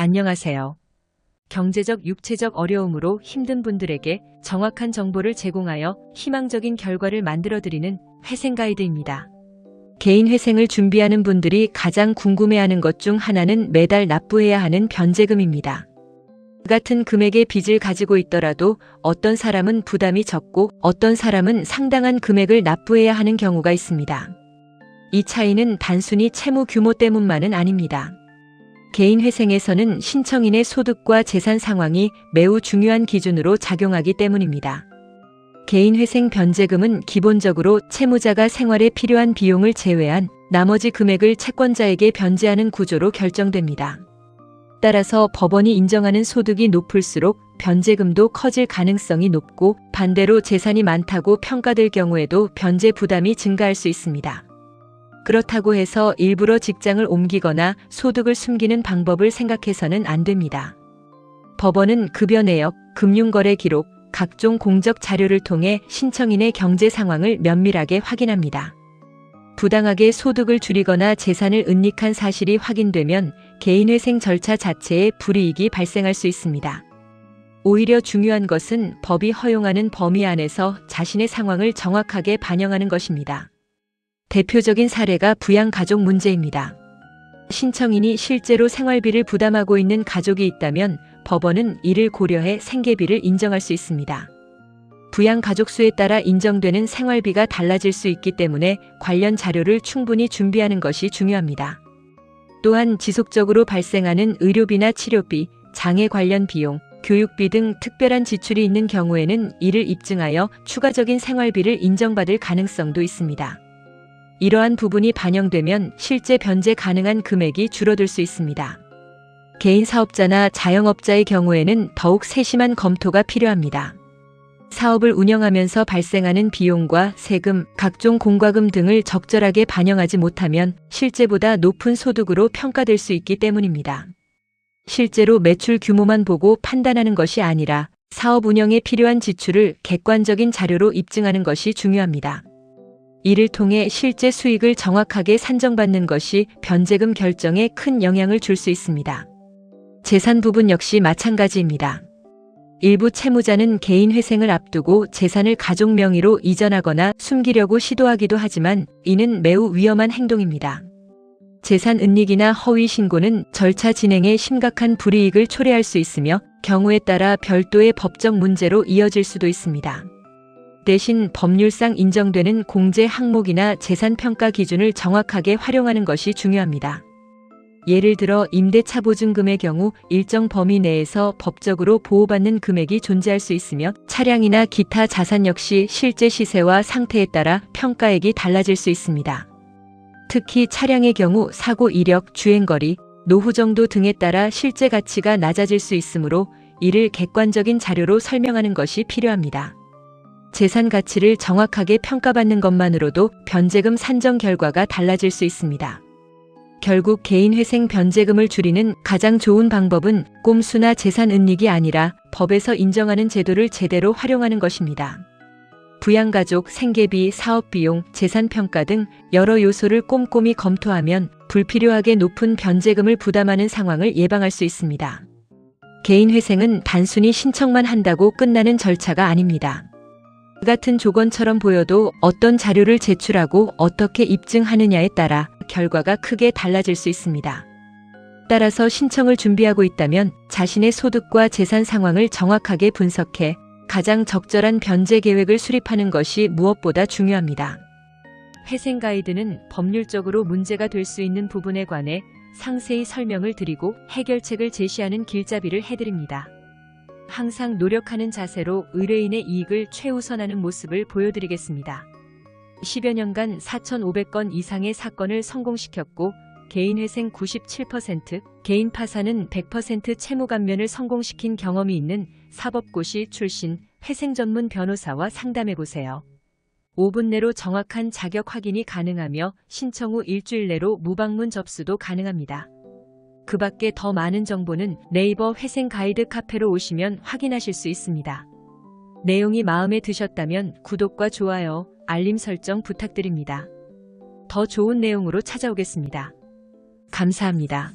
안녕하세요. 경제적, 육체적 어려움으로 힘든 분들에게 정확한 정보를 제공하여 희망적인 결과를 만들어드리는 회생 가이드입니다. 개인 회생을 준비하는 분들이 가장 궁금해하는 것 중 하나는 매달 납부해야 하는 변제금입니다. 같은 금액의 빚을 가지고 있더라도 어떤 사람은 부담이 적고 어떤 사람은 상당한 금액을 납부해야 하는 경우가 있습니다. 이 차이는 단순히 채무 규모 때문만은 아닙니다. 개인 회생에서는 신청인의 소득과 재산 상황이 매우 중요한 기준으로 작용하기 때문입니다. 개인 회생 변제금은 기본적으로 채무자가 생활에 필요한 비용을 제외한 나머지 금액을 채권자에게 변제하는 구조로 결정됩니다. 따라서 법원이 인정하는 소득이 높을수록 변제금도 커질 가능성이 높고 반대로 재산이 많다고 평가될 경우에도 변제 부담이 증가할 수 있습니다. 그렇다고 해서 일부러 직장을 옮기거나 소득을 숨기는 방법을 생각해서는 안 됩니다. 법원은 급여 내역, 금융거래 기록, 각종 공적 자료를 통해 신청인의 경제 상황을 면밀하게 확인합니다. 부당하게 소득을 줄이거나 재산을 은닉한 사실이 확인되면 개인회생 절차 자체에 불이익이 발생할 수 있습니다. 오히려 중요한 것은 법이 허용하는 범위 안에서 자신의 상황을 정확하게 반영하는 것입니다. 대표적인 사례가 부양가족 문제입니다. 신청인이 실제로 생활비를 부담하고 있는 가족이 있다면 법원은 이를 고려해 생계비를 인정할 수 있습니다. 부양가족 수에 따라 인정되는 생활비가 달라질 수 있기 때문에 관련 자료를 충분히 준비하는 것이 중요합니다. 또한 지속적으로 발생하는 의료비나 치료비, 장애 관련 비용, 교육비 등 특별한 지출이 있는 경우에는 이를 입증하여 추가적인 생활비를 인정받을 가능성도 있습니다. 이러한 부분이 반영되면 실제 변제 가능한 금액이 줄어들 수 있습니다. 개인 사업자나 자영업자의 경우에는 더욱 세심한 검토가 필요합니다. 사업을 운영하면서 발생하는 비용과 세금, 각종 공과금 등을 적절하게 반영하지 못하면 실제보다 높은 소득으로 평가될 수 있기 때문입니다. 실제로 매출 규모만 보고 판단하는 것이 아니라 사업 운영에 필요한 지출을 객관적인 자료로 입증하는 것이 중요합니다. 이를 통해 실제 수익을 정확하게 산정받는 것이 변제금 결정에 큰 영향을 줄 수 있습니다. 재산 부분 역시 마찬가지입니다. 일부 채무자는 개인 회생을 앞두고 재산을 가족 명의로 이전하거나 숨기려고 시도하기도 하지만 이는 매우 위험한 행동입니다. 재산 은닉이나 허위 신고는 절차 진행에 심각한 불이익을 초래할 수 있으며 경우에 따라 별도의 법적 문제로 이어질 수도 있습니다. 대신 법률상 인정되는 공제 항목이나 재산 평가 기준을 정확하게 활용하는 것이 중요합니다. 예를 들어 임대차 보증금의 경우 일정 범위 내에서 법적으로 보호받는 금액이 존재할 수 있으며 차량이나 기타 자산 역시 실제 시세와 상태에 따라 평가액이 달라질 수 있습니다. 특히 차량의 경우 사고 이력, 주행거리, 노후 정도 등에 따라 실제 가치가 낮아질 수 있으므로 이를 객관적인 자료로 설명하는 것이 필요합니다. 재산 가치를 정확하게 평가받는 것만으로도 변제금 산정 결과가 달라질 수 있습니다. 결국 개인 회생 변제금을 줄이는 가장 좋은 방법은 꼼수나 재산 은닉이 아니라 법에서 인정하는 제도를 제대로 활용하는 것입니다. 부양가족, 생계비, 사업비용, 재산평가 등 여러 요소를 꼼꼼히 검토하면 불필요하게 높은 변제금을 부담하는 상황을 예방할 수 있습니다. 개인 회생은 단순히 신청만 한다고 끝나는 절차가 아닙니다. 같은 조건처럼 보여도 어떤 자료를 제출하고 어떻게 입증하느냐에 따라 결과가 크게 달라질 수 있습니다. 따라서 신청을 준비하고 있다면 자신의 소득과 재산 상황을 정확하게 분석해 가장 적절한 변제 계획을 수립하는 것이 무엇보다 중요합니다. 회생 가이드는 법률적으로 문제가 될 수 있는 부분에 관해 상세히 설명을 드리고 해결책을 제시하는 길잡이를 해드립니다. 항상 노력하는 자세로 의뢰인의 이익을 최우선하는 모습을 보여드리겠습니다. 10여 년간 4,500건 이상의 사건을 성공시켰고 개인회생 97%, 개인 파산은 100% 채무 감면을 성공시킨 경험이 있는 사법고시 출신 회생 전문 변호사와 상담해보세요. 5분 내로 정확한 자격 확인이 가능하며 신청 후 일주일 내로 무방문 접수도 가능합니다. 그 밖에 더 많은 정보는 네이버 회생 가이드 카페로 오시면 확인하실 수 있습니다. 내용이 마음에 드셨다면 구독과 좋아요, 알림 설정 부탁드립니다. 더 좋은 내용으로 찾아오겠습니다. 감사합니다.